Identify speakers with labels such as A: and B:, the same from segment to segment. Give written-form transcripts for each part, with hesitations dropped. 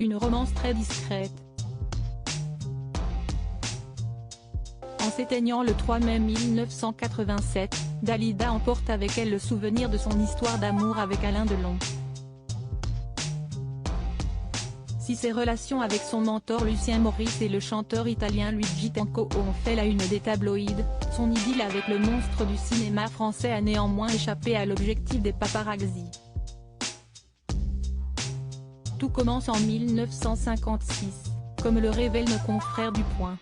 A: Une romance très discrète. En s'éteignant le 3 mai 1987, Dalida emporte avec elle le souvenir de son histoire d'amour avec Alain Delon. Si ses relations avec son mentor Lucien Maurice et le chanteur italien Luigi Tenco ont fait la une des tabloïds, son idylle avec le monstre du cinéma français a néanmoins échappé à l'objectif des paparazzis. Tout commence en 1956, comme le révèlent nos confrères du Point.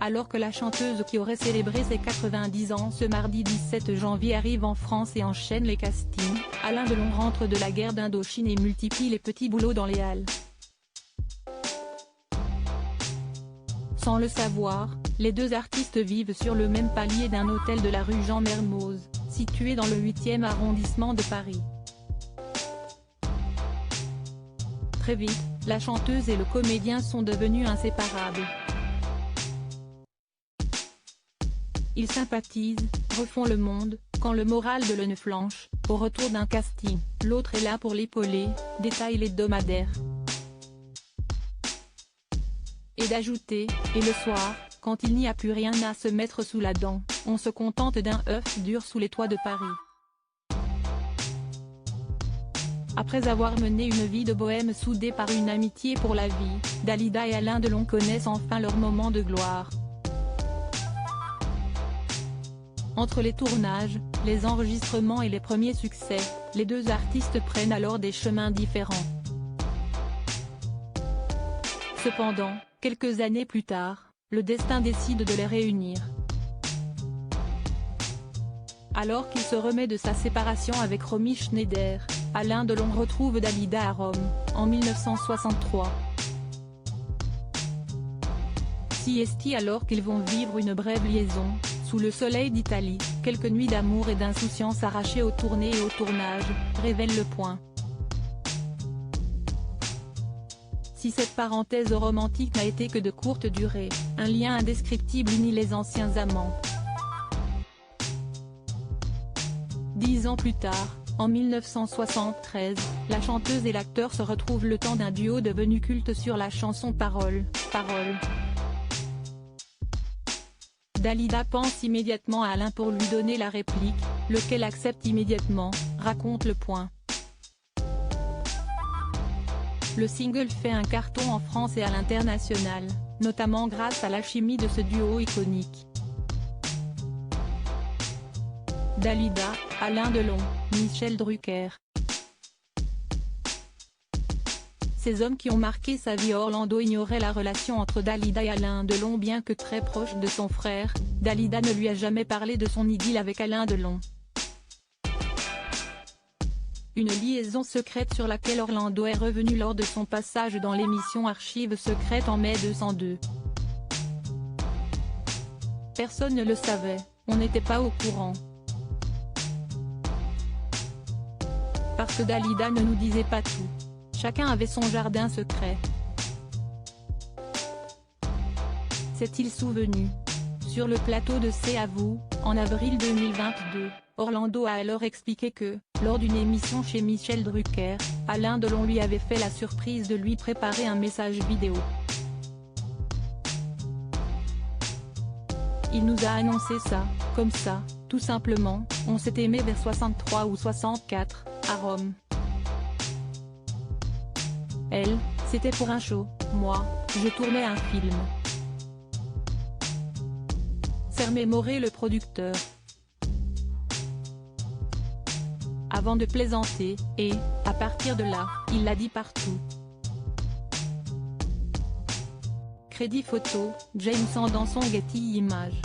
A: Alors que la chanteuse qui aurait célébré ses 90 ans ce mardi 17 janvier arrive en France et enchaîne les castings, Alain Delon rentre de la guerre d'Indochine et multiplie les petits boulots dans les halles. Sans le savoir, les deux artistes vivent sur le même palier d'un hôtel de la rue Jean Mermoz, situé dans le 8e arrondissement de Paris. Très vite, la chanteuse et le comédien sont devenus inséparables. Ils sympathisent, refont le monde, quand le moral de l'un flanche, au retour d'un casting, l'autre est là pour l'épauler, détaille l'hebdomadaire. Et d'ajouter, et le soir, quand il n'y a plus rien à se mettre sous la dent, on se contente d'un œuf dur sous les toits de Paris. Après avoir mené une vie de bohème soudée par une amitié pour la vie, Dalida et Alain Delon connaissent enfin leur moment de gloire. Entre les tournages, les enregistrements et les premiers succès, les deux artistes prennent alors des chemins différents. Cependant, quelques années plus tard, le destin décide de les réunir. Alors qu'il se remet de sa séparation avec Romy Schneider, Alain Delon retrouve Dalida à Rome, en 1963. Si est alors qu'ils vont vivre une brève liaison, sous le soleil d'Italie, quelques nuits d'amour et d'insouciance arrachées aux tournées et au tournage, révèle le Point. Si cette parenthèse romantique n'a été que de courte durée, un lien indescriptible unit les anciens amants. 10 ans plus tard, en 1973, la chanteuse et l'acteur se retrouvent le temps d'un duo devenu culte sur la chanson Parole. Dalida pense immédiatement à Alain pour lui donner la réplique, lequel accepte immédiatement, raconte le Point. Le single fait un carton en France et à l'international, notamment grâce à l'alchimie de ce duo iconique. Dalida, Alain Delon, Michel Drucker. Ces hommes qui ont marqué sa vie. Orlando ignorait la relation entre Dalida et Alain Delon. Bien que très proche de son frère, Dalida ne lui a jamais parlé de son idylle avec Alain Delon. Une liaison secrète sur laquelle Orlando est revenu lors de son passage dans l'émission Archives secrètes en mai 202. Personne ne le savait, on n'était pas au courant. Parce que Dalida ne nous disait pas tout. Chacun avait son jardin secret. S'est-il souvenu? Sur le plateau de C'est à vous, en avril 2022, Orlando a alors expliqué que, lors d'une émission chez Michel Drucker, Alain Delon lui avait fait la surprise de lui préparer un message vidéo. Il nous a annoncé ça, comme ça, tout simplement, on s'est aimé vers 63 ou 64, à Rome. Elle, c'était pour un show, moi, je tournais un film. S'est remémoré le producteur. Avant de plaisanter, et, à partir de là, il l'a dit partout. Crédit photo, James Anderson Getty Images.